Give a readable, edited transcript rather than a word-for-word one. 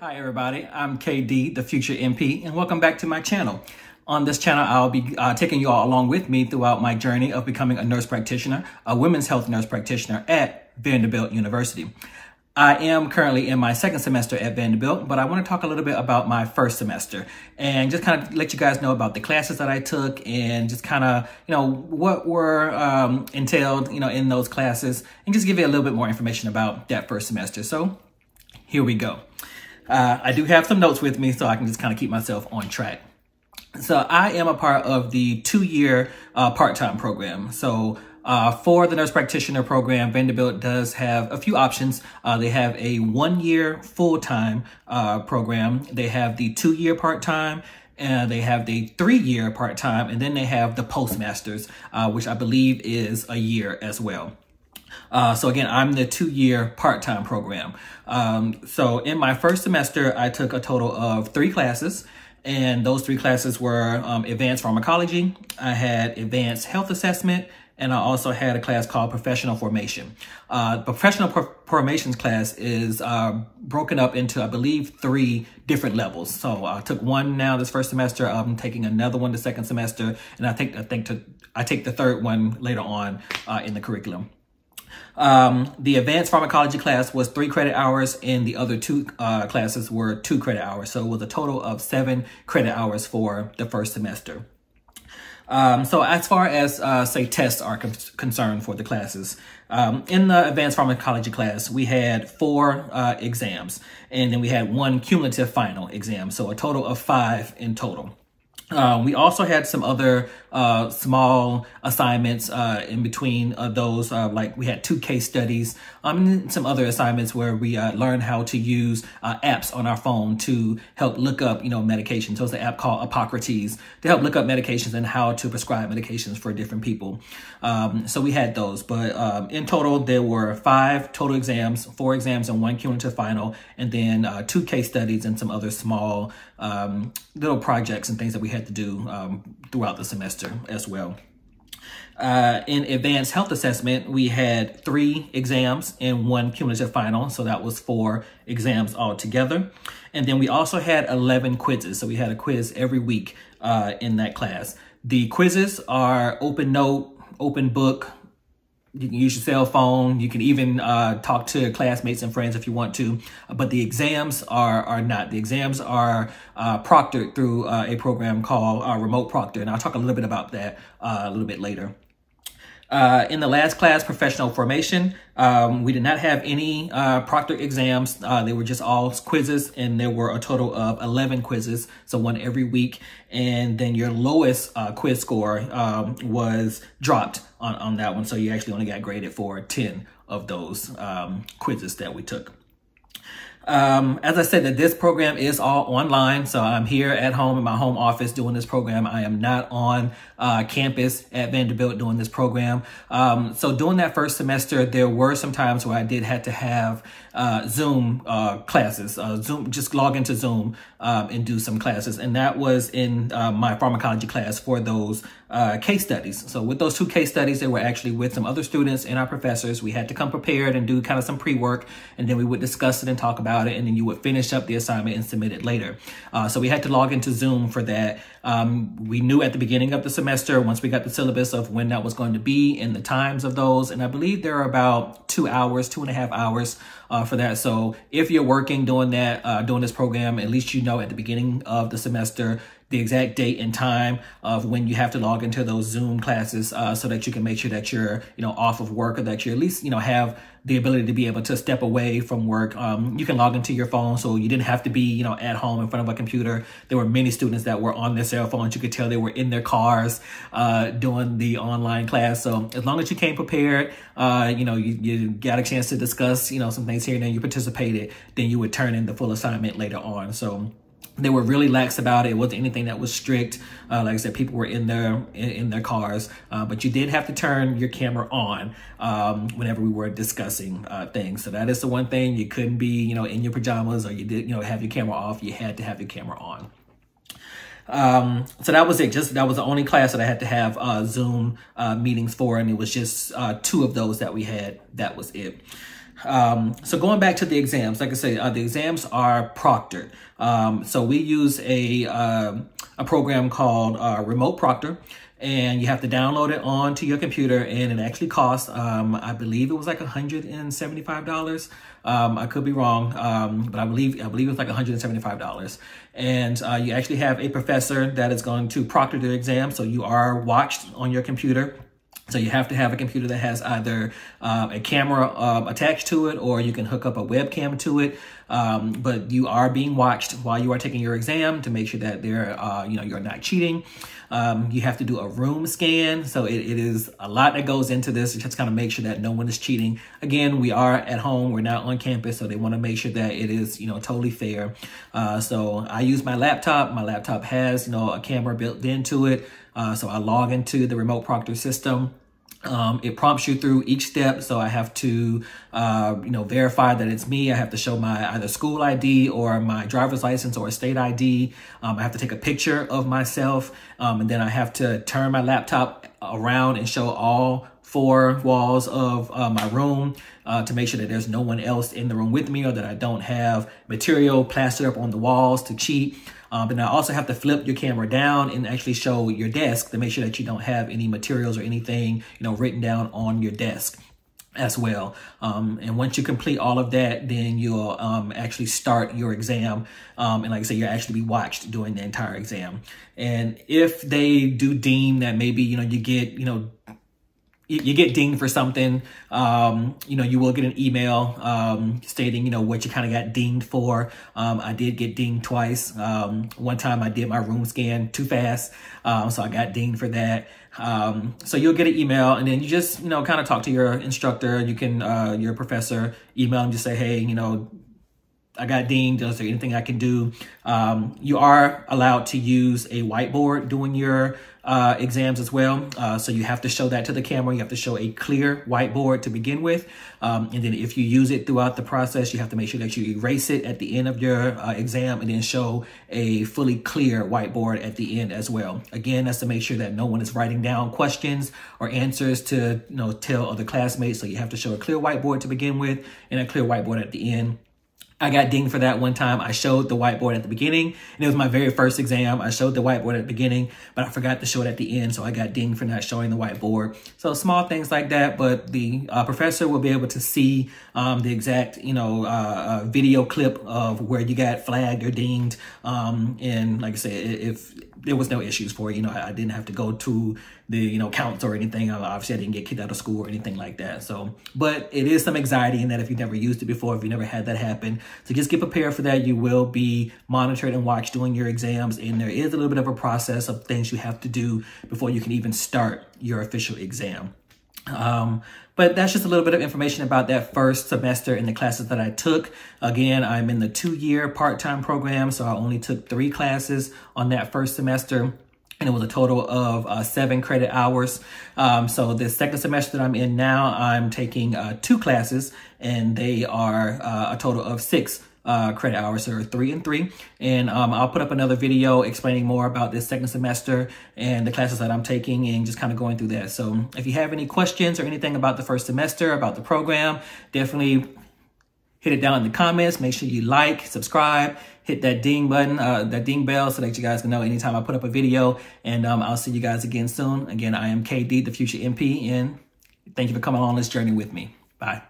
Hi everybody, I'm KD, the future MP, and welcome back to my channel. On this channel, I'll be taking you all along with me throughout my journey of becoming a nurse practitioner, a women's health nurse practitioner at Vanderbilt University. I am currently in my second semester at Vanderbilt, but I want to talk a little bit about my first semester and just kind of let you guys know about the classes that I took and just kind of, what were entailed, in those classes, and just give you a little bit more information about that first semester. So here we go. I do have some notes with me so I can just kind of keep myself on track. So I am a part of the 2-year part-time program. So for the nurse practitioner program, Vanderbilt does have a few options. They have a 1-year full-time program. They have the 2-year part-time. And they have the 3-year part-time. And then they have the postmasters, which I believe is a year as well. So again, I'm the 2-year part-time program. So in my first semester, I took a total of 3 classes, and those 3 classes were advanced pharmacology. I had advanced health assessment, and I also had a class called professional formation. Professional formations class is broken up into, I believe, 3 different levels. So I took one now this first semester. I'm taking another one the second semester, and I take the third one later on in the curriculum. The advanced pharmacology class was 3 credit hours, and the other 2 classes were 2 credit hours. So it was a total of 7 credit hours for the first semester. So as far as, say, tests are concerned for the classes, in the advanced pharmacology class, we had 4 exams, and then we had 1 cumulative final exam. So a total of 5 in total. We also had some other small assignments in between those, like we had 2 case studies, and some other assignments where we learned how to use apps on our phone to help look up, medications. So it's an app called Hippocrates to help look up medications and how to prescribe medications for different people. So we had those, but in total, there were 5 total exams, 4 exams and 1 cumulative final, and then 2 case studies and some other small little projects and things that we had to do throughout the semester as well. In advanced health assessment, we had 3 exams and 1 cumulative final. So that was 4 exams altogether. And then we also had 11 quizzes. So we had a quiz every week in that class. The quizzes are open note, open book. You can use your cell phone. You can even talk to classmates and friends if you want to. But the exams are not. The exams are proctored through a program called Remote Proctor. And I'll talk a little bit about that a little bit later. In the last class, professional formation, we did not have any proctored exams. They were just all quizzes, and there were a total of 11 quizzes, so 1 every week. And then your lowest quiz score was dropped on that one, so you actually only got graded for 10 of those quizzes that we took. As I said, that this program is all online. So I'm here at home in my home office doing this program. I am not on campus at Vanderbilt doing this program. So during that first semester, there were some times where I did have to have Zoom classes, just log into Zoom and do some classes. And that was in my pharmacology class for those case studies. So with those 2 case studies, they were actually with some other students and our professors. We had to come prepared and do kind of some pre-work, and then we would discuss it and talk about it, and then you would finish up the assignment and submit it later. So we had to log into Zoom for that. We knew at the beginning of the semester, once we got the syllabus of when that was going to be and the times of those, and I believe there are about 2 hours, 2.5 hours for that. So if you're working doing that, doing this program, at least you know at the beginning of the semester the exact date and time of when you have to log into those Zoom classes so that you can make sure that you're, off of work, or that you at least, have the ability to be able to step away from work. You can log into your phone, so you didn't have to be, at home in front of a computer. There were many students that were on their cell phones. You could tell they were in their cars doing the online class. So as long as you came prepared, you got a chance to discuss, some things here and then you participated, then you would turn in the full assignment later on. So they were really lax about it. It wasn't anything that was strict. Like I said, people were in their cars, but you did have to turn your camera on whenever we were discussing things. So that is the one thing. You couldn't be, in your pajamas, or you did, have your camera off. You had to have your camera on. So that was it. That was the only class that I had to have Zoom meetings for, and it was just 2 of those that we had. That was it. So going back to the exams, like I say, the exams are proctored. So we use a program called Remote Proctor, and you have to download it onto your computer, and it actually costs, I believe it was like $175. I could be wrong, but I believe it was like $175. And you actually have a professor that is going to proctor the exam, so you are watched on your computer. So you have to have a computer that has either a camera attached to it, or you can hook up a webcam to it. But you are being watched while you are taking your exam to make sure that you're not cheating. You have to do a room scan. So it is a lot that goes into this. Just kind of make sure that no one is cheating. Again, we are at home. We're not on campus. So they want to make sure that it is, totally fair. So I use my laptop. My laptop has, a camera built into it. So I log into the remote proctor system. It prompts you through each step. So I have to, verify that it's me. I have to show my either school ID or my driver's license or a state ID. I have to take a picture of myself. And then I have to turn my laptop around and show all 4 walls of my room to make sure that there's no one else in the room with me, or that I don't have material plastered up on the walls to cheat. But I also have to flip your camera down and actually show your desk to make sure that you don't have any materials or anything, written down on your desk as well. And once you complete all of that, then you'll actually start your exam. And like I say, you'll actually be watched during the entire exam. And if they do deem that maybe, you get dinged for something, you will get an email stating, what you kind of got dinged for. I did get dinged twice. One time I did my room scan too fast, so I got dinged for that. So you'll get an email, and then you just, kind of talk to your instructor. You can, your professor, email them, just say, hey, I got dinged. Is there anything I can do? You are allowed to use a whiteboard doing your exams as well. So you have to show that to the camera. You have to show a clear whiteboard to begin with. And then if you use it throughout the process, you have to make sure that you erase it at the end of your exam, and then show a fully clear whiteboard at the end as well. Again, that's to make sure that no one is writing down questions or answers to, tell other classmates. So you have to show a clear whiteboard to begin with and a clear whiteboard at the end. I got dinged for that one time. I showed the whiteboard at the beginning, and it was my very first exam. I showed the whiteboard at the beginning, but I forgot to show it at the end, so I got dinged for not showing the whiteboard. So small things like that, but the professor will be able to see the exact, video clip of where you got flagged or dinged. And like I said, if there was no issues for it, I didn't have to go to the, counts or anything. Obviously I didn't get kicked out of school or anything like that. So, but it is some anxiety in that if you've never used it before, if you never had that happen. So just get prepared for that. You will be monitored and watched during your exams. And there is a little bit of a process of things you have to do before you can even start your official exam. But that's just a little bit of information about that first semester in the classes that I took. Again, I'm in the 2-year part-time program, so I only took 3 classes on that first semester. And it was a total of 7 credit hours. So the second semester that I'm in now, I'm taking 2 classes, and they are a total of 6 credit hours, so 3 and 3. And I'll put up another video explaining more about this second semester and the classes that I'm taking, and just kind of going through that. So if you have any questions or anything about the first semester, about the program, definitely hit it down in the comments. Make sure you like, subscribe, hit that ding button, that ding bell, so that you guys can know anytime I put up a video. And I'll see you guys again soon. Again, I am KD, the future MP, and thank you for coming on this journey with me. Bye.